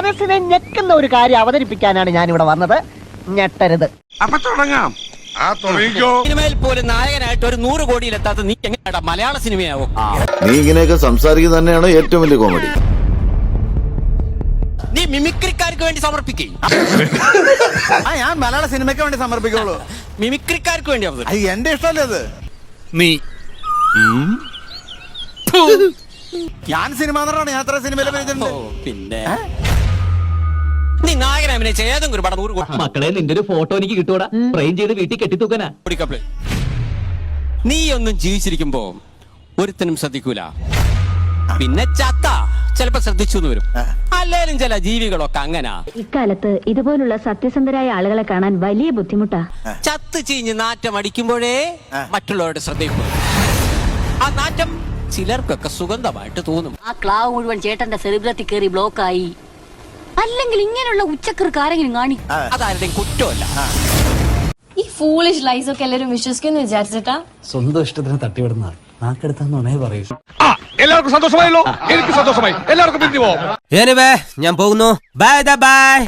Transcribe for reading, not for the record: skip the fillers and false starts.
മനസ്സിനെ ഞെക്കുന്ന ഒരു കാര്യം അവതരിപ്പിക്കാനാണ് ഞാൻ ഇവിടെ വന്നത്. ഞെട്ടരുത്. അപ്പൊ തുടങ്ങാം. സിനിമയിൽ പോലും നായകനായിട്ട് ഒരു 100 കോടിയിലെത്താത്ത നീ എങ്ങനെയാ മലയാള സിനിമയാവും? നീ ഇങ്ങനെയൊക്കെ സംസാരിക്കുന്നത് തന്നെയാണ് ഏറ്റവും വലിയ കോമഡി. നീ മിമിക്രിക്കാർക്ക് വേണ്ടി സമർപ്പിക്കേ? ഞാൻ മലയാള സിനിമയ്ക്ക് വേണ്ടി സമർപ്പിക്കുള്ളൂ. മിമിക്രിക്കാർക്ക് വേണ്ടി എന്റെ ഇഷ്ടമല്ലേ അത്? നീ ഞാൻ സിനിമ നടനാണ്. ഞാൻ അത്ര സിനിമയിലെ പരിചയമുണ്ട്. പിന്നെ നീ നായകനെ അഭിനയിച്ച ഏതെങ്കിലും ഒരു പടം 100 കോടി. മക്കളെ നിന്റെ ഒരു ഫോട്ടോ എനിക്ക് കിട്ടൂടാ. ഫ്രെയിം ചെയ്ത് വീട്ടിൽ കെട്ടിത്തൂക്കാനാ. നീ ഒന്നും ജീവിച്ചിരിക്കുമ്പോ ഒരുത്തനും ശ്രദ്ധിക്കൂല. പിന്നെ ചത്ത ചിലപ്പോ ശ്രദ്ധിച്ചു വരും. അല്ലേലും ചില ജീവികളൊക്കെ അങ്ങനാ. ഇക്കാലത്ത് ഇതുപോലുള്ള സത്യസന്ധരായ ആളുകളെ കാണാൻ വലിയ ബുദ്ധിമുട്ടാ. ചത്ത് ചീഞ്ഞ് നാറ്റം അടിക്കുമ്പോഴേ മറ്റുള്ളവരുടെ ശ്രദ്ധിക്കും. ആ നാറ്റം ചിലർക്കൊക്കെ സുഗന്ധമായിട്ട് തോന്നും. ആ ക്ലാവ് മുഴുവൻ ചേട്ടന്റെ സെറിബ്രത്തിൽ കയറി ബ്ലോക്ക് ആയി. അല്ലെങ്കിൽ ഇങ്ങനെയുള്ള ഉച്ചക്കർക്ക് ആരെങ്കിലും കാണി. അതാരുടെയും കുറ്റമല്ല. ഈ ഫൂളിഷ് ലൈസ് ഒക്കെ എല്ലാവരും വിശ്വസിക്കുന്നു വിചാരിച്ചിട്ടാ? സ്വന്തം ഇഷ്ടത്തിന് തട്ടിവിടുന്ന നാക്കെടുത്താന്നുണേ പറയൂ. എല്ലാവർക്കും സന്തോഷമായല്ലോ. എനിക്ക് സന്തോഷമായി. എല്ലാവർക്കും പിരിഞ്ഞു പോവാം. ഞാൻ പോകുന്നു. Bye bye.